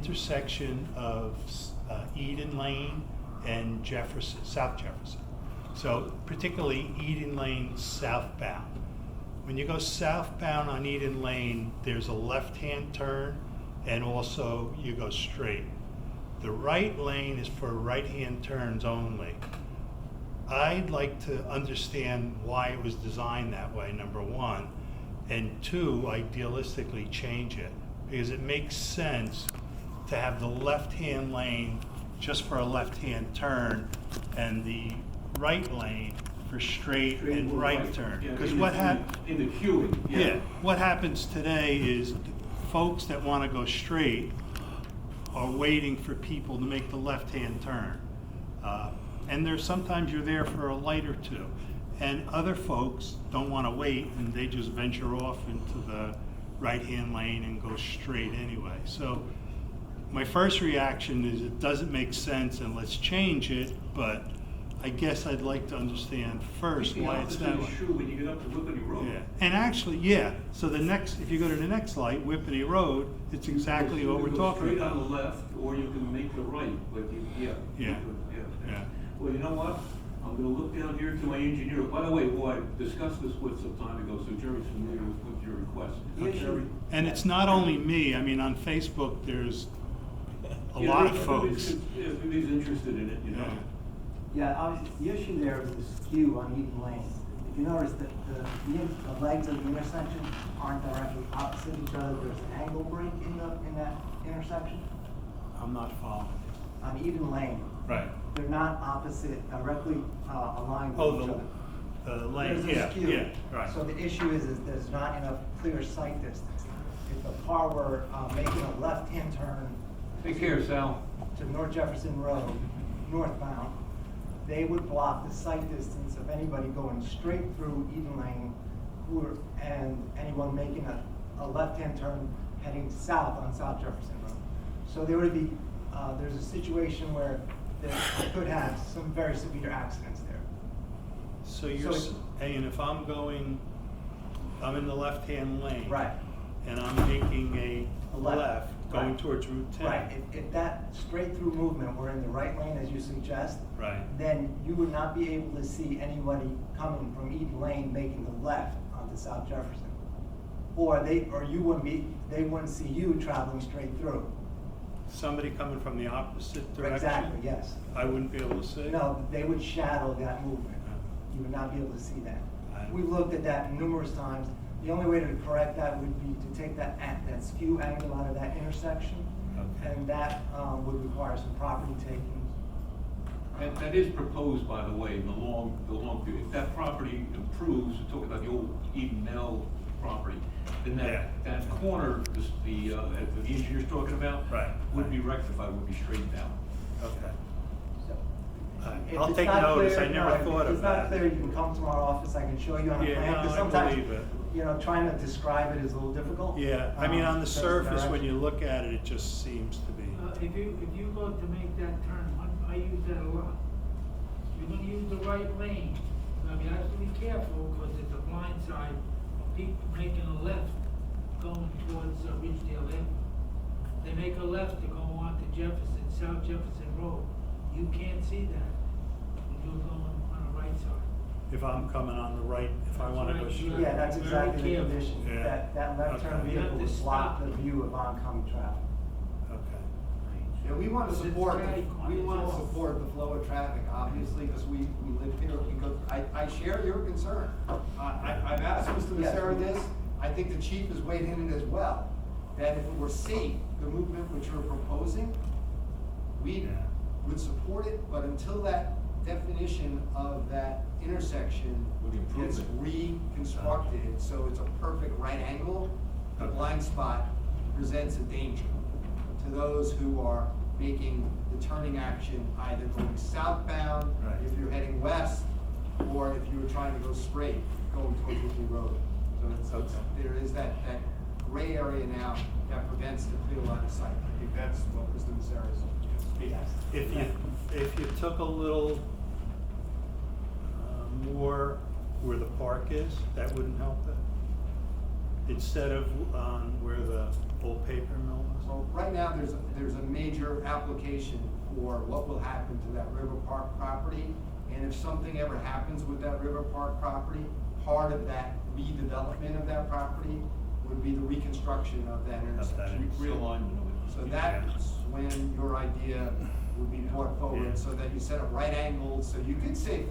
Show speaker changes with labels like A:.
A: intersection of Eden Lane and Jefferson, South Jefferson. So particularly Eden Lane southbound. When you go southbound on Eden Lane, there's a left-hand turn and also you go straight. The right lane is for right-hand turns only. I'd like to understand why it was designed that way, number one, and two, idealistically change it, because it makes sense to have the left-hand lane just for a left-hand turn and the right lane for straight and right turn. Because what happens
B: in the queuing?
A: Yeah, what happens today is folks that want to go straight are waiting for people to make the left-hand turn. And there's sometimes you're there for a light or two. And other folks don't want to wait and they just venture off into the right-hand lane and go straight anyway. So my first reaction is it doesn't make sense and let's change it, but I guess I'd like to understand first why it's that way.
B: True when you get up to Whippany Road.
A: Yeah, and actually, yeah, so the next, if you go to the next light, Whippany Road, it's exactly what we're talking
B: straight
A: about.
B: on the left, or you can make the right, but
A: Yeah.
B: yeah. Well, you know what? I'm gonna look down here to my engineer. By the way, I discussed this with some time ago, so Jerry's familiar with your request. Jerry?
A: And it's not only me, I mean, on Facebook, there's a lot of folks.
B: Everybody's interested in it, you know?
C: Yeah, the issue there is the skew on Eden Lane. If you notice that the legs of the intersection aren't directly opposite each other, there's an angle break in that intersection.
A: I'm not following.
C: On Eden Lane,
A: Right.
C: they're not opposite, directly aligned with
A: Oh,
C: each other.
A: the lane,
C: There's a
A: yeah,
C: skew.
A: yeah, right.
C: So the issue is there's not enough clear sight distance. If the car were making a left-hand turn
B: Take care, Sal.
C: to North Jefferson Road, northbound, they would block the sight distance of anybody going straight through Eden Lane and anyone making a left-hand turn heading south on South Jefferson Road. So there would be, there's a situation where there could have some very severe accidents there.
A: So you're saying if I'm in the left-hand lane.
C: Right.
A: And I'm making a left going
C: Right.
A: towards Route 10.
C: Right, if that straight-through movement were in the right lane, as you suggest,
A: Right.
C: then you would not be able to see anybody coming from Eden Lane making the left onto South Jefferson. They wouldn't see you traveling straight through.
A: Somebody coming from the opposite direction?
C: Exactly, yes.
A: I wouldn't be able to see?
C: No, they would shadow that movement. You would not be able to see that.
A: Right.
C: We've looked at that numerous times. The only way to correct that would be to take that skew angle out of that intersection.
A: Okay.
C: And that would require some property taking.
B: That is proposed, by the way, in the long view. If that property improves, we're talking about the old Eden Mill property, then that corner, the engineer's talking about,
A: Right.
B: would be rectified, would be straightened out.
A: Okay.
C: So, if
A: I'll
C: it's
A: take
C: not
A: notice,
C: clear,
A: I never thought
C: If
A: of
C: it's not
A: that.
C: clear, you can come to our office, I can show you on a
A: Yeah,
C: plan.
A: no,
C: Because
A: I
C: sometimes,
A: believe it.
C: trying to describe it is a little difficult.
A: Yeah, I mean, on the
C: Depends
A: surface, when
C: direction.
A: you look at it, it just seems to be.
D: If you go to make that turn, I use that a lot. You're gonna use the right lane. I mean, you have to be careful because it's a blind side of people making a left going towards Ridgedale Avenue. They make a left to go on to Jefferson, South Jefferson Road. You can't see that when you're going on the right side.
A: If I'm coming on the right, if I want to go
D: That's right,
A: straight.
C: Yeah, that's
D: Very
C: exactly the
D: careful.
C: condition.
A: Yeah.
C: That left turn
A: Okay.
D: You have
C: vehicle
D: to
C: would block
D: stop.
C: the view of oncoming traffic.
A: Okay.
E: Yeah, we want to
D: Because it's
E: support,
D: very
E: the flow of traffic, obviously, because we live here, because I share your concern. I've asked Mr.
C: Yes.
E: Becerra this, I think the chief has weighed in it as well, that if it were safe, the movement which you're proposing, we would support it, but until that definition of that intersection
B: With the
E: gets
B: improvement.
E: reconstructed, so it's a perfect right angle, the blind spot presents a danger to those who are making the turning action, either going southbound,
A: Right.
E: if you're heading west, or if you were trying to go straight, going towards Whitney Road. So there is that gray area now that prevents the clear line of sight. I think that's what Mr. Becerra is speaking.
A: If you took a little more where the park is, that wouldn't help it? instead of on where the old paper mill was?
E: So right now, there's a major application for what will happen to that River Park property. And if something ever happens with that River Park property, part of that redevelopment of that property would be the reconstruction of that intersection.
B: Realignment of it.
E: So that's when your idea would be brought
A: Yeah.
E: forward, so that you set up right angles, so you could save